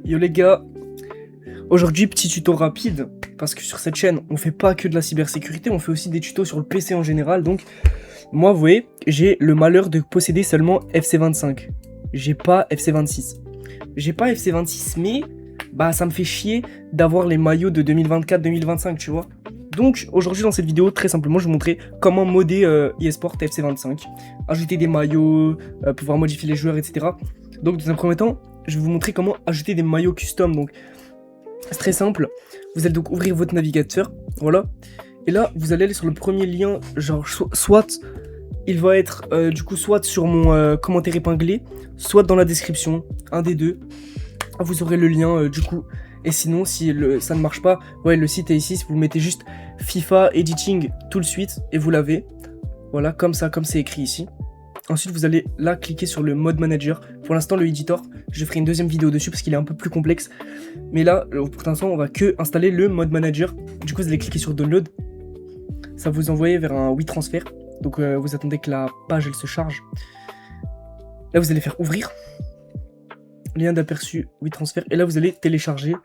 Yo les gars, aujourd'hui petit tuto rapide, parce que sur cette chaîne on fait pas que de la cybersécurité, on fait aussi des tutos sur le PC en général, donc moi vous voyez, j'ai le malheur de posséder seulement FC25, j'ai pas FC26. J'ai pas FC26 mais bah ça me fait chier d'avoir les maillots de 2024-2025 tu vois. Donc aujourd'hui dans cette vidéo très simplement je vais vous montrer comment modder eSport FC25, ajouter des maillots, pouvoir modifier les joueurs etc. Donc dans un premier temps je vais vous montrer comment ajouter des maillots custom. Donc c'est très simple, vous allez donc ouvrir votre navigateur, voilà, et là vous allez aller sur le premier lien, genre soit il va être du coup soit sur mon commentaire épinglé, soit dans la description, un des deux, vous aurez le lien du coup. Et sinon si ça ne marche pas, ouais le site est ici, vous mettez juste FIFA Editing tout de suite et vous l'avez, voilà comme ça, comme c'est écrit ici. Ensuite vous allez là cliquer sur le mode manager. Pour l'instant le editor, je ferai une deuxième vidéo dessus parce qu'il est un peu plus complexe. Mais là pour l'instant on va que installer le mode manager. Du coup vous allez cliquer sur download. Ça vous envoie vers un WeTransfer. Donc vous attendez que la page elle se charge. Là vous allez faire ouvrir. Lien d'aperçu WeTransfer. Et là vous allez télécharger.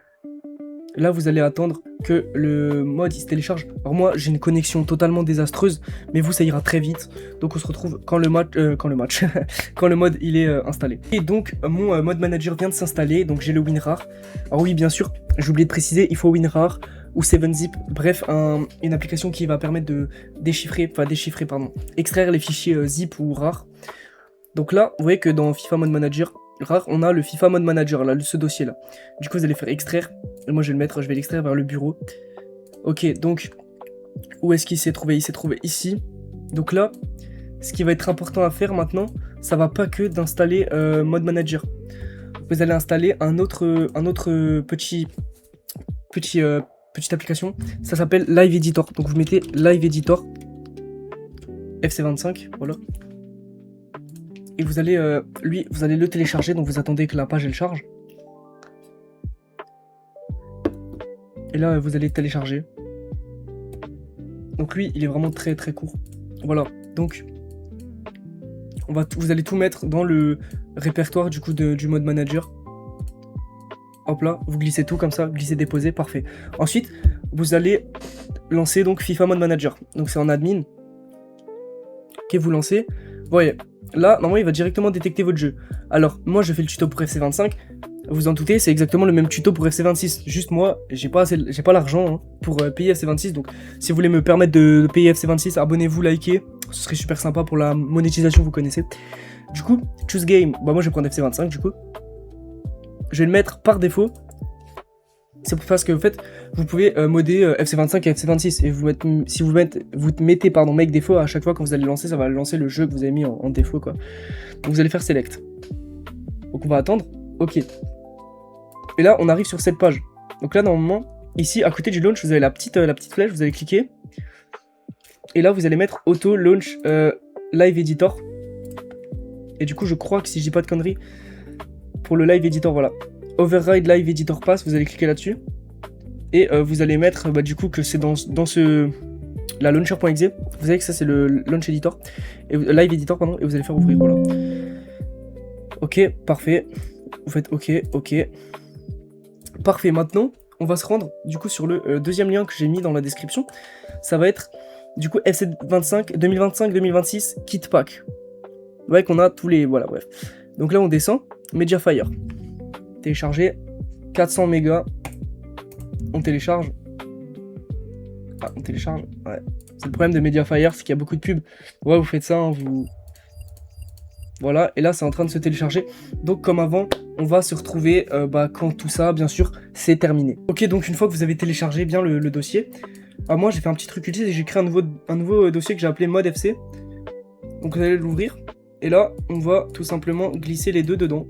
Là vous allez attendre que le mode il se télécharge. Alors moi j'ai une connexion totalement désastreuse, mais vous ça ira très vite. Donc on se retrouve quand le quand le mode il est installé. Et donc mon mode manager vient de s'installer, donc j'ai le WinRAR. Alors oui bien sûr, j'ai oublié de préciser, il faut WinRAR ou 7zip, bref une application qui va permettre de extraire les fichiers zip ou RAR. Donc là vous voyez que dans FIFA Mode Manager RAR, on a le FIFA Mode Manager, là, ce dossier là. Du coup, vous allez faire extraire. Et moi, je vais le mettre, je vais l'extraire vers le bureau. Ok, donc, où est-ce qu'il s'est trouvé? Il s'est trouvé ici. Donc là, ce qui va être important à faire maintenant, ça va pas que d'installer Mode Manager. Vous allez installer un autre petite application. Ça s'appelle Live Editor. Donc, vous mettez Live Editor FC25, voilà. Et vous allez, vous allez le télécharger, donc vous attendez que la page elle charge. Et là, vous allez télécharger. Donc lui, il est vraiment très très court. Voilà, donc vous allez tout mettre dans le répertoire du coup du mode manager. Hop là, vous glissez tout comme ça, glissez déposer, parfait. Ensuite, vous allez lancer donc FIFA Mode Manager. Donc c'est en admin. Ok, vous lancez. Vous voyez. Là, normalement, il va directement détecter votre jeu. Alors, moi, je fais le tuto pour FC25. Vous en doutez, c'est exactement le même tuto pour FC26. Juste moi, j'ai pas l'argent hein, pour payer FC26. Donc, si vous voulez me permettre de payer FC26, abonnez-vous, likez. Ce serait super sympa pour la monétisation, vous connaissez. Du coup, choose game. Bah, moi, je vais prendre FC25, du coup. Je vais le mettre par défaut. C'est parce que, en fait, vous pouvez modder FC25 et FC26. Et si vous mettez make défaut, à chaque fois quand vous allez lancer, ça va lancer le jeu que vous avez mis en défaut, quoi. Donc vous allez faire select. Donc on va attendre. Ok. Et là, on arrive sur cette page. Donc là, normalement, ici, à côté du launch, vous avez la petite flèche, vous allez cliquer. Et là, vous allez mettre auto launch live editor. Et du coup, je crois que si je dis pas de conneries, pour le live editor, voilà. Override Live Editor Pass, vous allez cliquer là-dessus. Et vous allez mettre, du coup, que c'est dans la launcher.exe. Vous savez que ça, c'est le launch editor. Et live editor, pardon. Et vous allez faire ouvrir, voilà. Ok, parfait. Vous faites ok, ok. Parfait, maintenant, on va se rendre, du coup, sur le deuxième lien que j'ai mis dans la description. Ça va être, du coup, FC25, 2025-2026, Kit Pack. Vous voyez qu'on a tous les... Voilà, bref. Donc là, on descend. Mediafire. Télécharger 400 mégas. On télécharge. Ah, on télécharge. Ouais. C'est le problème de Mediafire, c'est qu'il y a beaucoup de pubs. Ouais, vous faites ça, hein, vous. Voilà, et là, c'est en train de se télécharger. Donc, comme avant, on va se retrouver quand tout ça, bien sûr, c'est terminé. Ok, donc une fois que vous avez téléchargé bien le dossier, moi, j'ai fait un petit truc utile et j'ai créé un nouveau dossier que j'ai appelé mode FC. Donc, vous allez l'ouvrir. Et là, on va tout simplement glisser les deux dedans.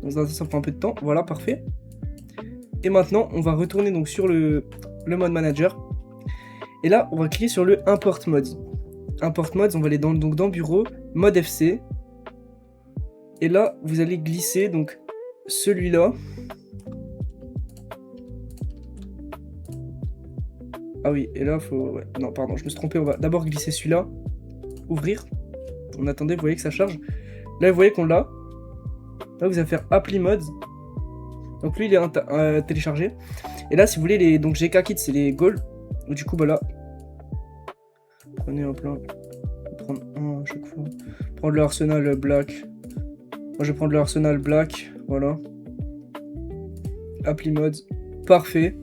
Donc ça prend un peu de temps, voilà, parfait. Et maintenant, on va retourner donc sur le mode manager. Et là, on va cliquer sur le import mods. Import mods, on va aller dans bureau, mode FC. Et là, vous allez glisser donc celui-là. Ah oui, et là, faut... Ouais, non, pardon, je me suis trompé. On va d'abord glisser celui-là. Ouvrir. On attendait, vous voyez que ça charge. Là, vous voyez qu'on l'a. Là, vous allez faire Apply Mods. Donc lui il est téléchargé. Et là si vous voulez les donc GK Kit c'est les goals. Du coup bah là prenez un plein. Prendre un à chaque fois. Prendre le Arsenal Black. Moi je vais prendre le Arsenal Black. Voilà. Apply Mods. Parfait.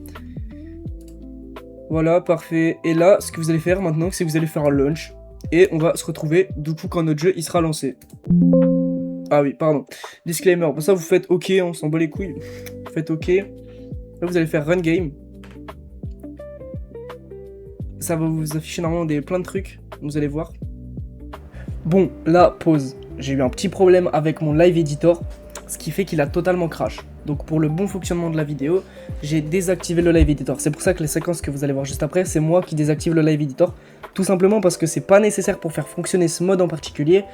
Voilà, parfait. Et là, ce que vous allez faire maintenant, c'est que vous allez faire un launch. Et on va se retrouver, du coup, quand notre jeu, il sera lancé. Ah oui, pardon. Disclaimer. Pour ça, vous faites OK, on s'en bat les couilles. Vous faites OK. Là, vous allez faire Run Game. Ça va vous afficher normalement plein de trucs. Vous allez voir. Bon, là, pause. J'ai eu un petit problème avec mon live editor. Ce qui fait qu'il a totalement crash. Donc pour le bon fonctionnement de la vidéo, j'ai désactivé le live editor. C'est pour ça que les séquences que vous allez voir juste après, c'est moi qui désactive le live editor. Tout simplement parce que c'est pas nécessaire pour faire fonctionner ce mode en particulier.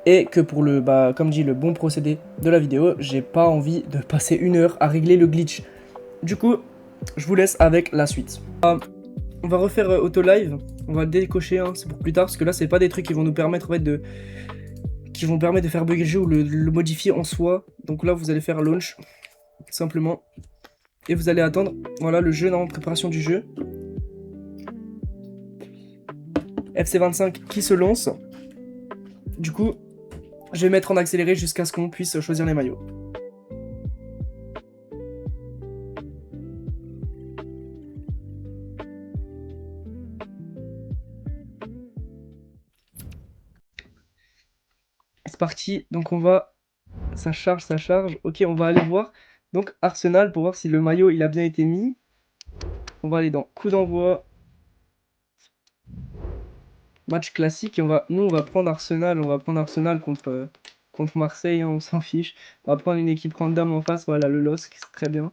Et que pour le, comme dit, le bon procédé de la vidéo, j'ai pas envie de passer 1 heure à régler le glitch. Du coup, je vous laisse avec la suite. On va refaire auto live. On va le décocher, hein, c'est pour plus tard. Parce que là, c'est pas des trucs qui vont nous permettre en fait, de faire bugger le jeu ou le modifier en soi. Donc là, vous allez faire launch, simplement. Et vous allez attendre, voilà, le jeu en préparation du jeu. FC25 qui se lance. Du coup, je vais mettre en accéléré jusqu'à ce qu'on puisse choisir les maillots. C'est parti, donc on va... Ça charge, ça charge. Ok, on va aller voir. Donc Arsenal pour voir si le maillot il a bien été mis. On va aller dans coup d'envoi. Match classique. Et nous on va prendre Arsenal. On va prendre Arsenal contre Marseille. Hein, on s'en fiche. On va prendre une équipe random en face. Voilà, le LOSC, c'est très bien.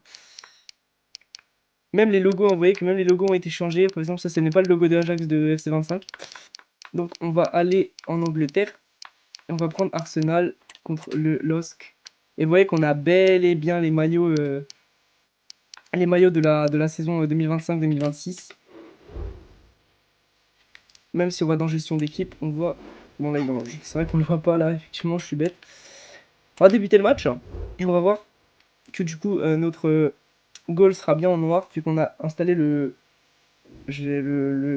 Même les logos, vous voyez que même les logos ont été changés. Par exemple, ça ce n'est pas le logo de Ajax de FC25. Donc on va aller en Angleterre. Et on va prendre Arsenal contre le LOSC. Et vous voyez qu'on a bel et bien les maillots de la saison 2025-2026. Même si on va dans gestion d'équipe, on voit... Bon là il mange. C'est vrai qu'on ne le voit pas là, effectivement je suis bête. On va débuter le match. Et on va voir que du coup notre goal sera bien en noir. Vu qu'on a installé le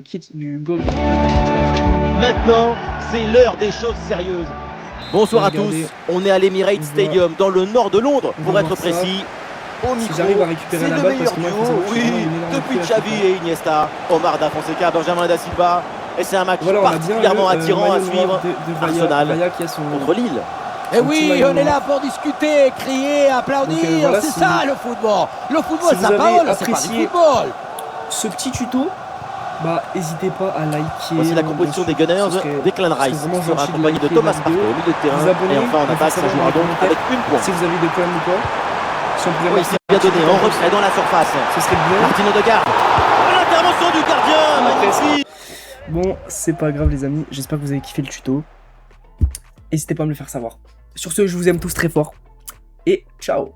kit du goal. Maintenant, c'est l'heure des choses sérieuses. Bonsoir à tous, on est à l'Emirates Stadium dans le nord de Londres pour être précis. Au micro, c'est le meilleur duo, oui, depuis Xavi et Iniesta, Omar Da Fonseca, Benjamin Da Silva. Et c'est un match particulièrement attirant à suivre. Arsenal contre Lille. Et oui, on est là pour discuter, crier, applaudir, c'est ça le football. Le football, ça parle, c'est pas du football. Ce petit tuto, n'hésitez pas à liker. Voici la composition des Gunners. Declan Rice sera accompagné de Thomas Partey au milieu de terrain. Et enfin en attaque, ça jouera donc avec une pointe. Si vous avez des problèmes ou quoi, si on pouvait c'est bien donné, en retrait dans la surface. Ce serait bien. Martin Odegaard. L'intervention du gardien, magnifique. Bon, c'est pas grave les amis, j'espère que vous avez kiffé le tuto. N'hésitez pas à me le faire savoir. Sur ce, je vous aime tous très fort. Et ciao.